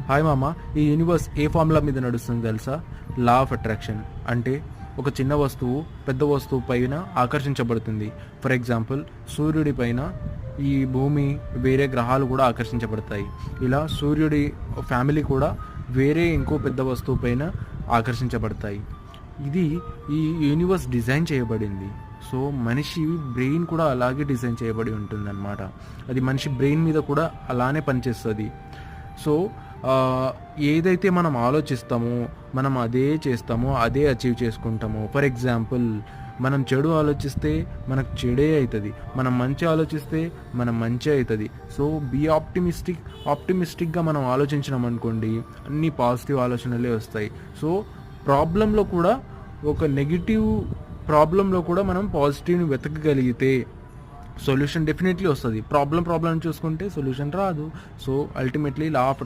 Hi మామ, ఈ universe ఏ formula మీద నడుస్తుంది తెలుసా? Law of attraction. అంటే ఒక చిన్న వస్తువు పెద్ద వస్తువు పైన ఆకర్షించబడుతుంది. ఫర్ ఎగ్జాంపుల్, సూర్యుడి పైన ఈ భూమి, వేరే గ్రహాలు కూడా ఆకర్షించబడతాయి. ఇలా సూర్యుడి ఫ్యామిలీ కూడా వేరే ఇంకో పెద్ద వస్తువు పైన ఆకర్షించబడతాయి. ఇది ఈ యూనివర్స్ డిజైన్ చేయబడింది. సో మనిషి బ్రెయిన్ కూడా అలాగే డిజైన్ చేయబడి ఉంటుందన్నమాట. అది మనిషి బ్రెయిన్ మీద కూడా అలానే పనిచేస్తుంది. సో ఏదైతే మనం ఆలోచిస్తామో మనం అదే చేస్తామో, అదే అచీవ్ చేసుకుంటామో. ఫర్ ఎగ్జాంపుల్, మనం చెడు ఆలోచిస్తే మనకు చెడే అవుతుంది, మనం మంచి ఆలోచిస్తే మనం మంచి అవుతుంది. సో బీ ఆప్టిమిస్టిక్గా మనం ఆలోచించినాం అనుకోండి, అన్ని పాజిటివ్ ఆలోచనలే వస్తాయి. సో ప్రాబ్లంలో కూడా, ఒక నెగిటివ్ ప్రాబ్లంలో కూడా మనం పాజిటివ్ని వెతకగలిగితే సొల్యూషన్ డెఫినెట్లీ వస్తుంది. ప్రాబ్లం చూసుకుంటే సొల్యూషన్ రాదు. So ultimately law of